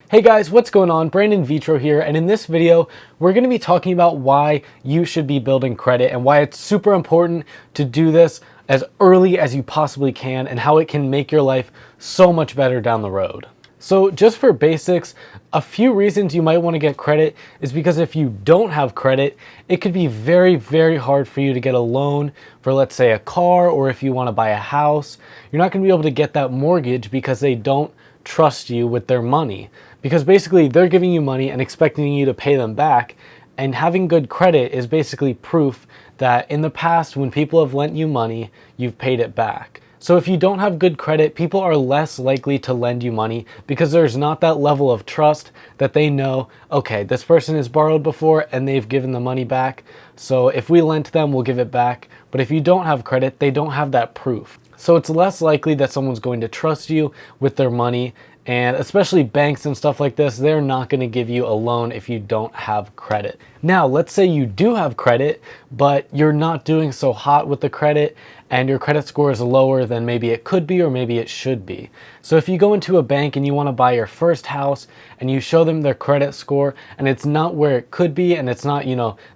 Hey guys, what's going on? Brandon Vitro here, and in this video, we're going to be talking about why you should be building credit and why it's super important to do this as early as you possibly can and how it can make your life so much better down the road. So just for basics, a few reasons you might want to get credit is because if you don't have credit, it could be very, very hard for you to get a loan for, let's say, a car, or if you want to buy a house. You're not going to be able to get that mortgage because they don't trust you with their money, because basically they're giving you money and expecting you to pay them back, and having good credit is basically proof that in the past when people have lent you money, you've paid it back. So if you don't have good credit, people are less likely to lend you money because there's not that level of trust that they know, okay, this person has borrowed before and they've given the money back, so if we lent them, we'll give it back. But if you don't have credit, they don't have that proof. So it's less likely that someone's going to trust you with their money, and especially banks and stuff like this, they're not going to give you a loan if you don't have credit. Now, let's say you do have credit, but you're not doing so hot with the credit and your credit score is lower than maybe it could be or maybe it should be. So if you go into a bank and you want to buy your first house and you show them their credit score and it's not where it could be and it's not,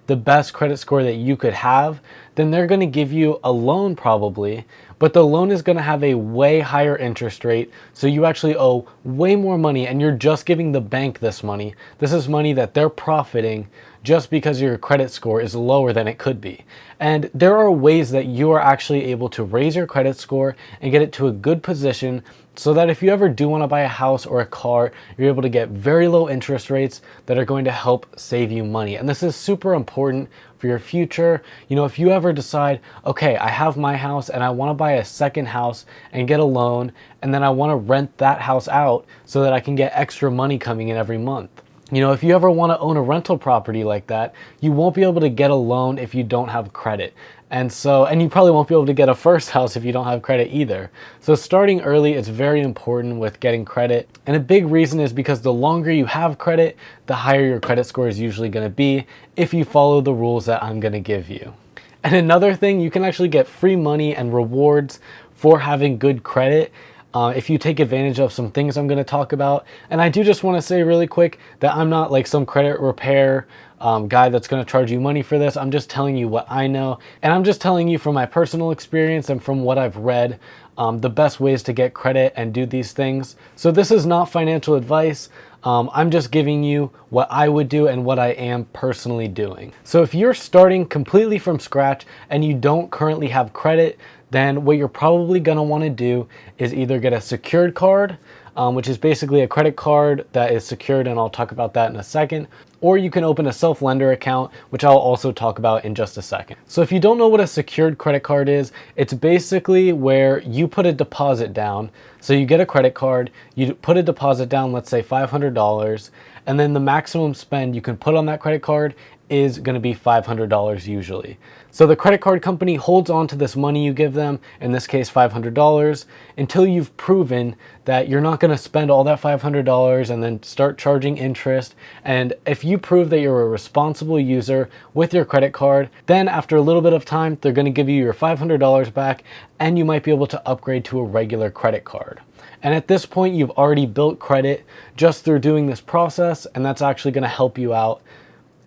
the best credit score that you could have, then they're going to give you a loan probably, but the loan is going to have a way higher interest rate, so you actually owe way more money and you're just giving the bank this money. This is money that they're profiting just because your credit score is lower than it could be. And there are ways that you are actually able to raise your credit score and get it to a good position so that if you ever do want to buy a house or a car, you're able to get very low interest rates that are going to help save you money. And this is super important for your future. If you ever decide, okay, I have my house and I want to buy a second house and get a loan, and then I want to rent that house out so that I can get extra money coming in every month. If you ever want to own a rental property like that, you won't be able to get a loan if you don't have credit. And you probably won't be able to get a first house if you don't have credit either. So starting early is very important with getting credit. And a big reason is because the longer you have credit, the higher your credit score is usually going to be if you follow the rules that I'm going to give you. And another thing, you can actually get free money and rewards for having good credit if you take advantage of some things I'm going to talk about. And I do just want to say really quick that I'm not like some credit repair guy that's going to charge you money for this. I'm just telling you what I know, and I'm just telling you from my personal experience and from what I've read, the best ways to get credit and do these things. So this is not financial advice. I'm just giving you what I would do and what I am personally doing. So if you're starting completely from scratch and you don't currently have credit, then what you're probably going to want to do is either get a secured card, which is basically a credit card that is secured, and I'll talk about that in a second. Or you can open a self-lender account, which I'll also talk about in just a second. So if you don't know what a secured credit card is, it's basically where you put a deposit down. So you get a credit card, you put a deposit down, let's say $500, and then the maximum spend you can put on that credit card is going to be $500 usually. So the credit card company holds on to this money you give them, in this case $500, until you've proven that you're not going to spend all that $500 and then start charging interest. And if you prove that you're a responsible user with your credit card, then after a little bit of time, they're going to give you your $500 back, and you might be able to upgrade to a regular credit card. And at this point, you've already built credit just through doing this process, and that's actually going to help you out.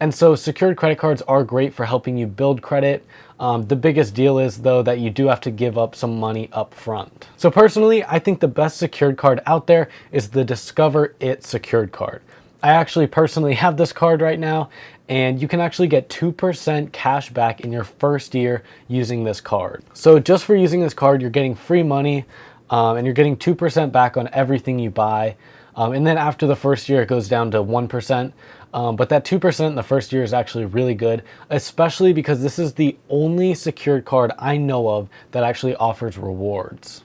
And so secured credit cards are great for helping you build credit. The biggest deal is, though, that you do have to give up some money up front. So personally, I think the best secured card out there is the Discover It secured card. I actually personally have this card right now, and you can actually get 2% cash back in your first year using this card. So just for using this card, you're getting free money, and you're getting 2% back on everything you buy. And then after the first year, it goes down to 1%. But that 2% in the first year is actually really good, especially because this is the only secured card I know of that actually offers rewards.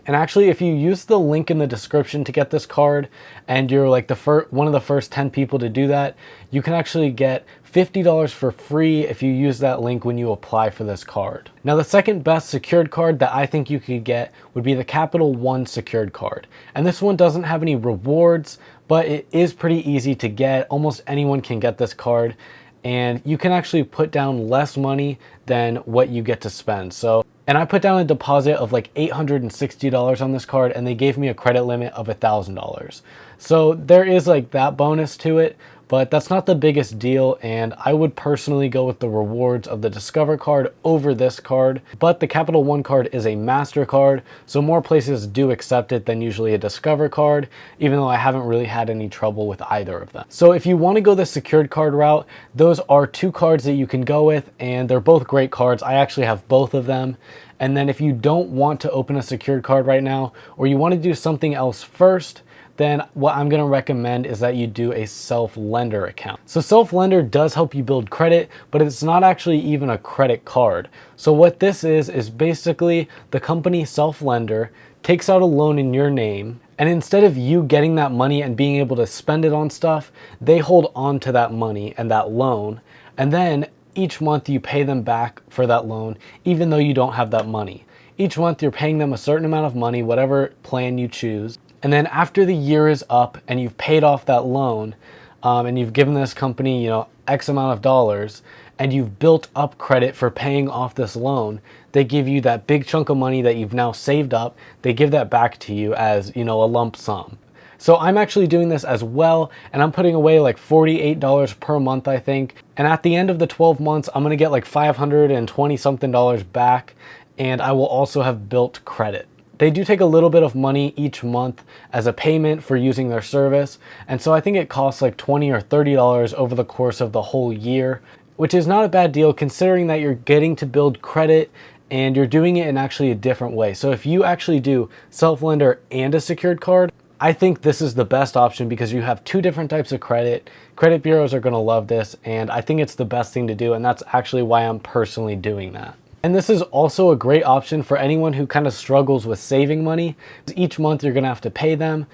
And actually, if you use the link in the description to get this card, and you're like one of the first 10 people to do that, you can actually get $50 for free if you use that link when you apply for this card. Now, the second best secured card that I think you could get would be the Capital One secured card. And this one doesn't have any rewards, but it is pretty easy to get. Almost anyone can get this card, and you can actually put down less money than what you get to spend. So And I put down a deposit of like $860 on this card, and they gave me a credit limit of $1,000. So there is like that bonus to it, but that's not the biggest deal, and I would personally go with the rewards of the Discover card over this card. But the Capital One card is a MasterCard, so more places do accept it than usually a Discover card, even though I haven't really had any trouble with either of them. So if you want to go the secured card route, those are two cards that you can go with, and they're both great cards. I actually have both of them. And then if you don't want to open a secured card right now, or you want to do something else first, then what I'm going to recommend is that you do a self-lender account. So self-lender does help you build credit, but it's not actually even a credit card. So what this is basically the company self-lender takes out a loan in your name, and instead of you getting that money and being able to spend it on stuff, they hold on to that money and that loan, and then each month you pay them back for that loan, even though you don't have that money. Each month you're paying them a certain amount of money, whatever plan you choose. And then after the year is up and you've paid off that loan, and you've given this company, you know, X amount of dollars, and you've built up credit for paying off this loan, they give you that big chunk of money that you've now saved up. They give that back to you as, you know, a lump sum. So I'm actually doing this as well, and I'm putting away like $48 per month, I think. And at the end of the 12 months, I'm gonna get like $520 something back, and I will also have built credit. They do take a little bit of money each month as a payment for using their service, and so I think it costs like $20 or $30 over the course of the whole year, which is not a bad deal considering that you're getting to build credit and you're doing it in actually a different way. So if you actually do self-lender and a secured card, I think this is the best option because you have two different types of credit. Credit bureaus are going to love this, and I think it's the best thing to do, and that's actually why I'm personally doing that. And this is also a great option for anyone who kind of struggles with saving money. Each month you're going to have to pay them,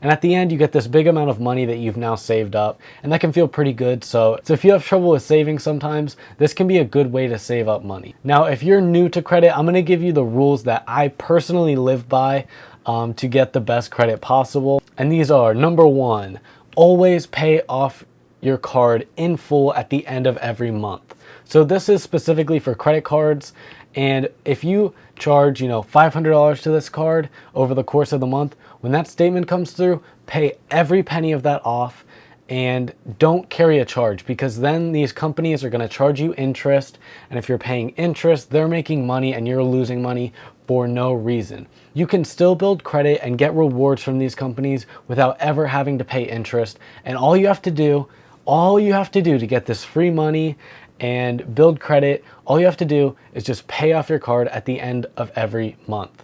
and at the end you get this big amount of money that you've now saved up, and that can feel pretty good. So if you have trouble with saving sometimes, this can be a good way to save up money. Now if you're new to credit, I'm going to give you the rules that I personally live by to get the best credit possible. And these are: number one, always pay off your card in full at the end of every month. So this is specifically for credit cards, and if you charge, you know, $500 to this card over the course of the month, when that statement comes through, pay every penny of that off and don't carry a charge, because then these companies are going to charge you interest, and if you're paying interest, they're making money and you're losing money for no reason. You can still build credit and get rewards from these companies without ever having to pay interest, and all you have to do to get this free money and build credit, all you have to do is just pay off your card at the end of every month.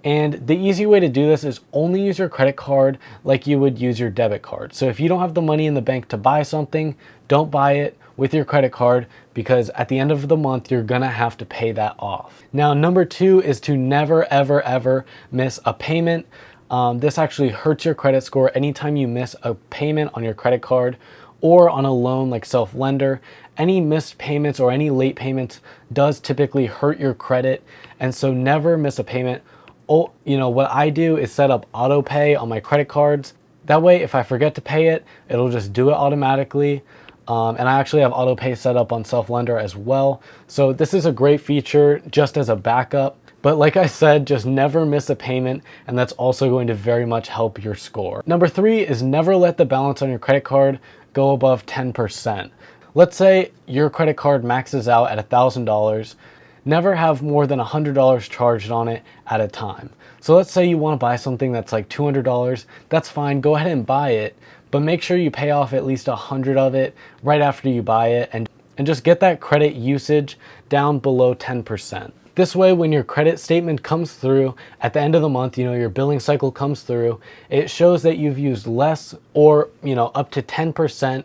And the easy way to do this is only use your credit card like you would use your debit card. So if you don't have the money in the bank to buy something, don't buy it with your credit card, because at the end of the month, you're gonna have to pay that off. Now, number two is to never, ever, ever miss a payment. This actually hurts your credit score anytime you miss a payment on your credit card or on a loan like self-lender. Any missed payments or any late payments does typically hurt your credit, and so never miss a payment. Oh, you know, what I do is set up auto pay on my credit cards. That way, if I forget to pay it, it'll just do it automatically. And I actually have auto pay set up on self-lender as well. So this is a great feature just as a backup. But like I said, just never miss a payment, and that's also going to very much help your score. Number three is never let the balance on your credit card go above 10%. Let's say your credit card maxes out at $1,000. Never have more than $100 charged on it at a time. So let's say you want to buy something that's like $200. That's fine, go ahead and buy it, but make sure you pay off at least 100 of it right after you buy it, and just get that credit usage down below 10%. This way, when your credit statement comes through at the end of the month, you know, your billing cycle comes through, it shows that you've used less or, you know, up to 10%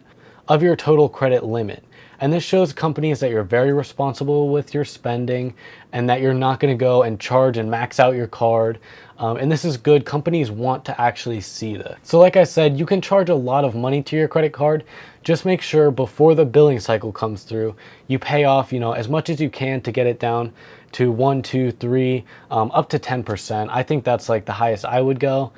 of your total credit limit. And this shows companies that you're very responsible with your spending and that you're not going to go and charge and max out your card. And this is good. Companies want to actually see this. So like I said, you can charge a lot of money to your credit card. Just make sure before the billing cycle comes through, you pay off, you know, as much as you can to get it down to 1, 2, 3, up to 10%. I think that's like the highest I would go.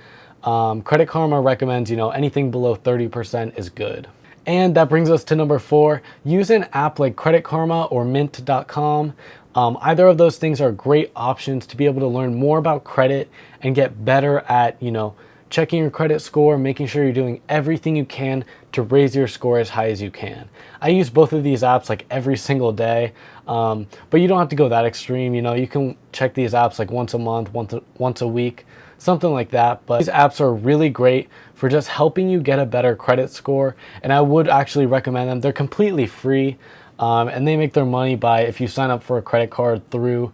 Credit Karma recommends, you know, anything below 30% is good. And that brings us to number 4. Use an app like Credit Karma or Mint.com. Either of those things are great options to be able to learn more about credit and get better at, checking your credit score, making sure you're doing everything you can to raise your score as high as you can. I use both of these apps like every single day, but you don't have to go that extreme. You can check these apps like once a month, once a week, something like that. But these apps are really great for just helping you get a better credit score, and I would actually recommend them. They're completely free, and they make their money by, if you sign up for a credit card through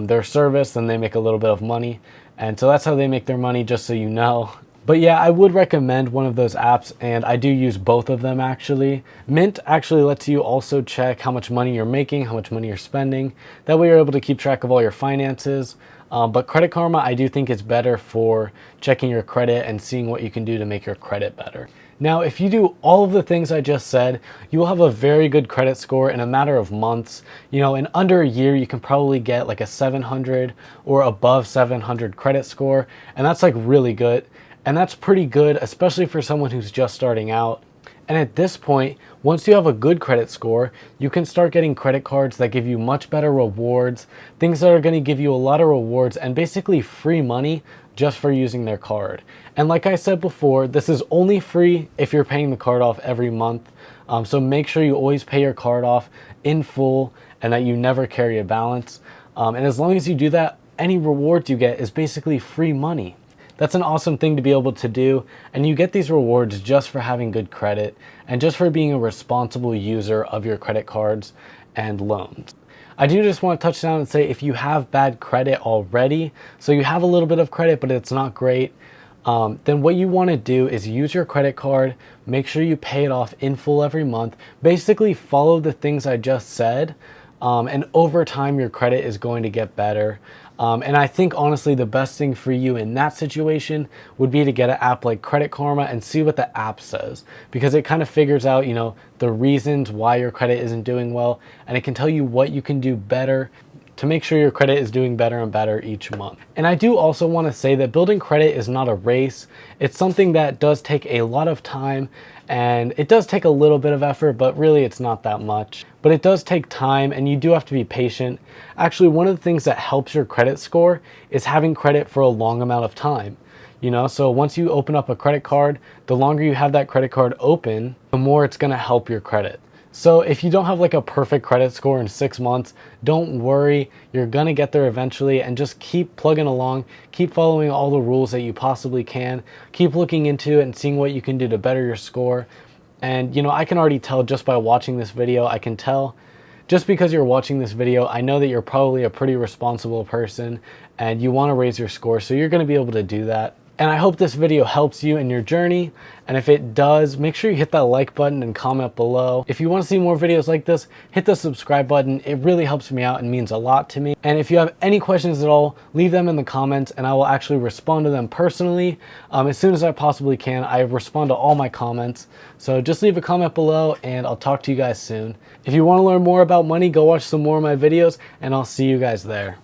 their service, then they make a little bit of money. And so that's how they make their money, just so you know. But yeah, I would recommend one of those apps, and I do use both of them actually. Mint actually lets you also check how much money you're making, how much money you're spending. That way you're able to keep track of all your finances. But Credit Karma, I do think it's better for checking your credit and seeing what you can do to make your credit better. Now, if you do all of the things I just said, you will have a very good credit score in a matter of months. In under a year, you can probably get like a 700 or above 700 credit score, and that's like really good. And that's pretty good, especially for someone who's just starting out. And at this point, once you have a good credit score, you can start getting credit cards that give you much better rewards, things that are going to give you a lot of rewards and basically free money just for using their card. And like I said before, this is only free if you're paying the card off every month. So make sure you always pay your card off in full and that you never carry a balance. And as long as you do that, any rewards you get is basically free money. That's an awesome thing to be able to do, and you get these rewards just for having good credit and just for being a responsible user of your credit cards and loans. I do just want to touch down and say, if you have bad credit already, so you have a little bit of credit but it's not great, then what you want to do is use your credit card, make sure you pay it off in full every month, basically follow the things I just said, and over time your credit is going to get better. And I think honestly the best thing for you in that situation would be to get an app like Credit Karma and see what the app says, because it kind of figures out, the reasons why your credit isn't doing well, and it can tell you what you can do better to make sure your credit is doing better and better each month. And I do also want to say that building credit is not a race. It's something that does take a lot of time, and it does take a little bit of effort, but really it's not that much. But it does take time, and you do have to be patient. Actually, one of the things that helps your credit score is having credit for a long amount of time. So once you open up a credit card, the longer you have that credit card open, the more it's going to help your credit. So if you don't have like a perfect credit score in 6 months, don't worry, you're gonna get there eventually, and just keep plugging along, keep following all the rules that you possibly can, keep looking into it and seeing what you can do to better your score. And I can already tell just by watching this video, I can tell just because you're watching this video, I know that you're probably a pretty responsible person and you wanna raise your score, so you're gonna be able to do that. And I hope this video helps you in your journey. And if it does, make sure you hit that like button and comment below. If you want to see more videos like this, hit the subscribe button. It really helps me out and means a lot to me. And if you have any questions at all, leave them in the comments and I will actually respond to them personally. As soon as I possibly can, I respond to all my comments. So just leave a comment below and I'll talk to you guys soon. If you want to learn more about money, go watch some more of my videos and I'll see you guys there.